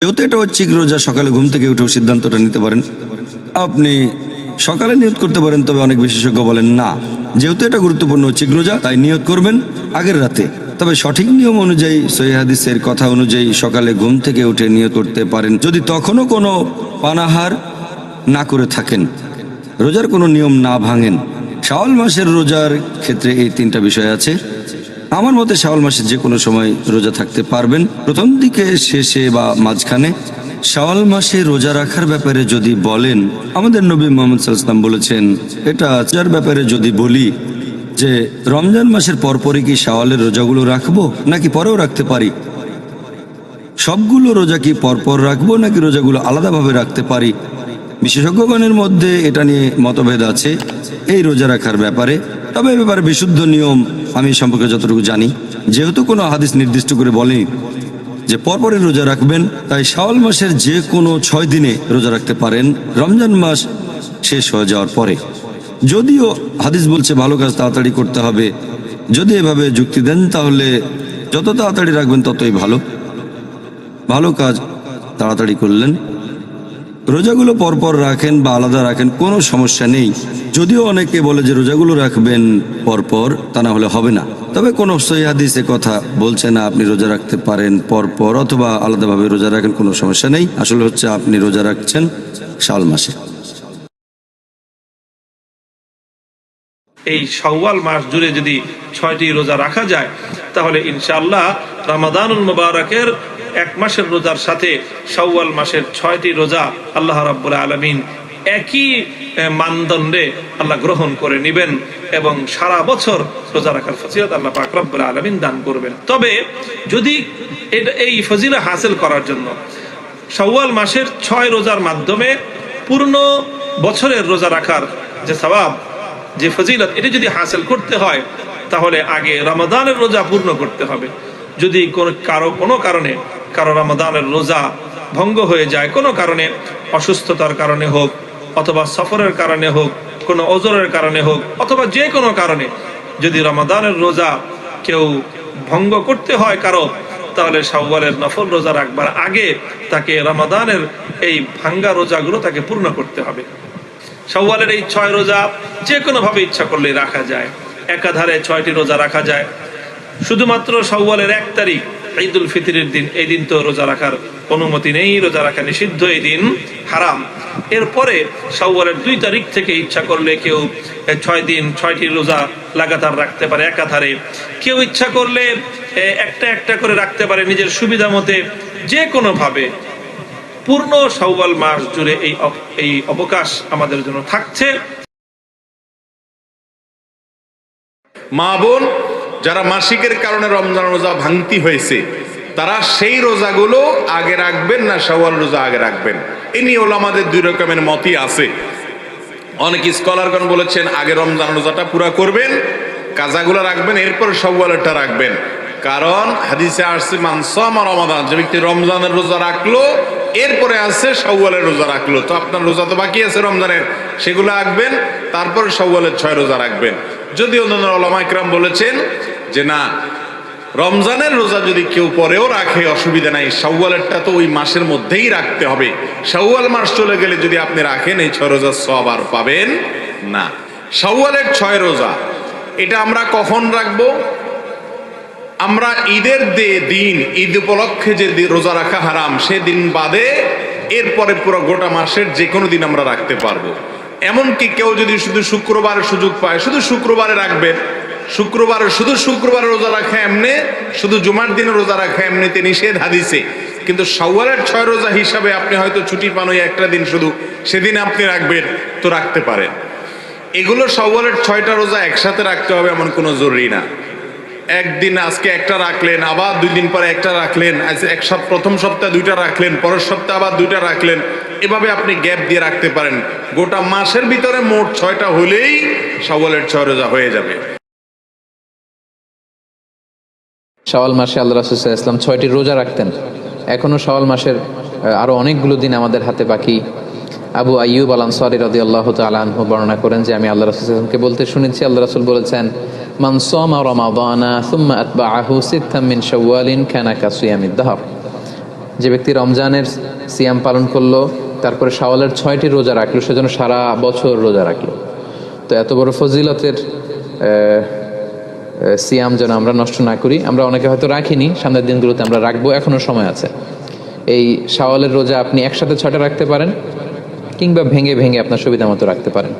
যেহেতু এটা ঐচ্ছিক রোজা, সকালে ঘুম থেকে উঠেও সিদ্ধান্তটা নিতে পারেন। আপনি সকালে নিয়ত করতে পারেন, তবে অনেক বিশেষজ্ঞ বলেন না, যেহেতু এটা গুরুত্বপূর্ণ ঐচ্ছিক রোজা তাই নিয়ত করবেন আগের রাতে। তবে সঠিক নিয়ম অনুযায়ী, সহিহ হাদিসের কথা অনুযায়ী সকালে ঘুম থেকে উঠে নিয়ত করতে পারেন, যদি তখনও কোনো পানাহার না করে থাকেন, রোজার কোনো নিয়ম না ভাঙেন। শাওয়াল মাসের রোজার ক্ষেত্রে এই তিনটা বিষয় আছে। আমার মতে শাওয়াল মাসে যে কোনো সময় রোজা থাকতে পারবেন, প্রথম দিকে, শেষে বা মাঝখানে। শাওয়াল মাসে রোজা রাখার ব্যাপারে যদি বলেন, আমাদের নবী মুহাম্মদ সাল্লাল্লাহু আলাইহি ওয়াসাল্লাম বলেছেন, এটা রোজার ব্যাপারে যদি বলি যে রমজান মাসের পরপরই কি শাওয়ালের রোজাগুলো রাখবো নাকি পরেও রাখতে পারি, সবগুলো রোজা কি পরপর রাখবো নাকি রোজাগুলো আলাদাভাবে রাখতে পারি, বিশেষজ্ঞগণের মধ্যে এটা নিয়ে মতভেদ আছে এই রোজা রাখার ব্যাপারে। তবে এ ব্যাপারে বিশুদ্ধ নিয়ম আমি সম্পর্কে যতটুকু জানি, যেহেতু কোনো হাদিস নির্দিষ্ট করে বলেনি যে পরপরই রোজা রাখবেন, তাই শাওয়াল মাসের যে কোনো 6 দিনে রোজা রাখতে পারেন রমজান মাস শেষ হয়ে যাওয়ার পরে। যদিও হাদিস বলছে ভালো কাজ তাড়াতাড়ি করতে হবে, যদি এভাবে যুক্তি দেন তাহলে যত তাড়াতাড়ি রাখবেন ততই ভালো। ভালো কাজ তাড়াতাড়ি করলেন। রোজাগুলো পরপর রাখেন বা আলাদা রাখেন, কোনো সমস্যা নেই। যদিও অনেকে বলে যে রোজাগুলো রাখবেন পরপর, তা না হলে হবে না। তবে কোনো সহিহ হাদিসে কথা বলছে না আপনি রোজা রাখতে পারেন পরপর অথবা আলাদাভাবে রোজা রাখেন, কোনো সমস্যা নেই। আসলে হচ্ছে আপনি রোজা রাখছেন শাওয়াল মাসে। এই শাওয়াল মাস জুড়ে যদি 6টি রোজা রাখা যায়, তাহলে ইনশাআল্লাহ রমাদানুল মুবারকের 1 মাসের রোজার সাথে শাওয়াল মাসের 6টি রোজা আল্লাহ রাব্বুল আলামিন একই মানদণ্ডে আল্লাহ গ্রহণ করে নেবেন এবং সারা বছর রোজা রাখার ফজিলত আল্লাহ পাক রব্বুল আলামিন দান করবেন। তবে যদি এই ফজিলত হাসিল করার জন্য শাওয়াল মাসের 6 রোজার মাধ্যমে পূর্ণ বছরের রোজা রাখার যে সওয়াব, যে ফজিলত, এটা যদি হাসিল করতে হয় তাহলে আগে রমাদানের রোজা পূর্ণ করতে হবে। যদি কোনো কারণে কারো রমাদানের রোজা ভঙ্গ হয়ে যায়, কোনো কারণে, অসুস্থতার কারণে হোক অথবা সফরের কারণে হোক, কোনো ওজরের কারণে হোক অথবা যে কোনো কারণে যদি রমাদানের রোজা কেউ ভঙ্গ করতে হয় কারো, তাহলে শাওয়ালের নফল রোজা রাখবার আগে তাকে রমাদানের এই ভাঙ্গা রোজাগুলো তাকে পূর্ণ করতে হবে। শাওয়ালের এই 6 রোজা যে কোনো ভাবে ইচ্ছা করলে রাখা যায়, একাধারে 6টি রোজা রাখা যায়। শুধুমাত্র শাওয়ালের 1 তারিখ ঈদুল ফিতরের দিন, এই দিন তো রোজা রাখার অনুমতি নেই, রোজা রাখা নিষিদ্ধ, এই দিন হারাম। এরপরে শাওয়ালের 2 তারিখ থেকে ইচ্ছা করলে কেউ 6 দিন 6টি রোজা লাগাতার রাখতে পারে একাধারে। কেউ ইচ্ছা করলে একটা একটা করে রাখতে পারে নিজের সুবিধা মতে। যে কোনো ভাবে পূর্ণ শাওয়াল মাস জুড়ে এই অবকাশ আমাদের জন্য থাকছে। মা বোন যারা মাসিকের কারণে রমজান রোজা ভাঙতি হয়েছে, তারা সেই রোজাগুলো আগে রাখবেন না শাওয়াল রোজা আগে রাখবেন, এ নিয়ে ওলামাদের 2 রকমের মতই আছে। অনেক স্কলারগণ বলেছেন আগে রমজান রোজাটা পুরা করবেন, কাজাগুলো রাখবেন, এরপর শাওয়ালেরটা রাখবেন। কারণ হাদিসে আসছে মান সামা রমাদান, যে ব্যক্তি রমজানের রোজা রাখলো এরপরে আছে শাওয়ালের রোজা রাখলো, তো আপনার রোজা তো বাকি আছে রমজানের, সেগুলো রাখবেন, তারপর শাওয়ালের 6 রোজা রাখবেন। যদি অন্যান্য উলামা ইকরাম বলেছেন যে না, রমজানের রোজা যদি কেউ পরেও রাখে অসুবিধা নাই, শাওয়ালেরটা তো ওই মাসের মধ্যেই রাখতে হবে। শাওয়াল মাস চলে গেলে যদি আপনি রাখেন এই 6 রোজার সওয়াব আর পাবেন না। শাওয়ালের 6 রোজা এটা আমরা কখন রাখবো? আমরা ঈদের দিন, ঈদ উপলক্ষে যে রোজা রাখা হারাম সেদিন বাদে এরপরে পুরো গোটা মাসের যে কোনো দিন আমরা রাখতে পারবো। এমনকি কেউ যদি শুধু শুক্রবারের সুযোগ পায়, শুধু শুক্রবারে রাখবেন, শুধু শুক্রবারে রোজা রাখা এমনি, শুধু জুমার দিনে রোজা রাখা এমনিতে নিষেধ হাদিসে। কিন্তু শাওয়ালের 6 রোজা হিসাবে আপনি হয়তো ছুটি পান ওই একটা দিন শুধু, সেদিন আপনি রাখবেন, তো রাখতে পারেন। এগুলো শাওয়ালের 6টা রোজা একসাথে রাখতে হবে এমন কোনো জরুরি না। একদিন আজকে একটা রাখলেন, আবার 2 দিন পরে একটা রাখলেন, প্রথম সপ্তাহে 2টা রাখলেন, পরের সপ্তাহে আবার 2টা রাখলেন, এভাবে আপনি গ্যাপ দিয়ে রাখতে পারেন। গোটা মাসের ভিতরে মোট 6টা হলেই শাওয়ালের 6 রোজা হয়ে যাবে। শাওয়াল মাসে আল্লাহ রাসূল সাল্লাল্লাহু আলাইহি ওয়াসাল্লাম 6টি রোজা রাখতেন। এখনো শাওয়াল মাসের আরো অনেকগুলো দিন আমাদের হাতে বাকি। আবু আইয়ুব আল আনসারী রাদিয়াল্লাহু তাআলা আনহু বর্ণনা করেন যে আমি আল্লাহ রাসূল সাল্লাল্লাহু আলাইহি ওয়াসাল্লামকে বলতে শুনেছি, আল্লাহ রাসূল বলেছেন, মান সামা রমাদানা সুম্মা আতবাআহু সিত্তাম মিন শাওয়ালিন কানা কাসিয়ামিদ দাহর। যে ব্যক্তি রমজানের সিয়াম পালন করলো, তারপরে শাওয়ালের 6টি রোজা রাখলো, সেজন্য সারা বছর রোজা রাখলো। তো এত বড় ফজিলতের সিয়াম যেন আমরা নষ্ট না করি। আমরা অনেকে হয়তো রাখিনি, সামনের দিনগুলোতে আমরা রাখবো, এখনো সময় আছে। এই শাওয়ালের রোজা আপনি একসাথে 6টা রাখতে পারেন, কিংবা ভেঙে ভেঙে আপনার সুবিধা মতো রাখতে পারেন।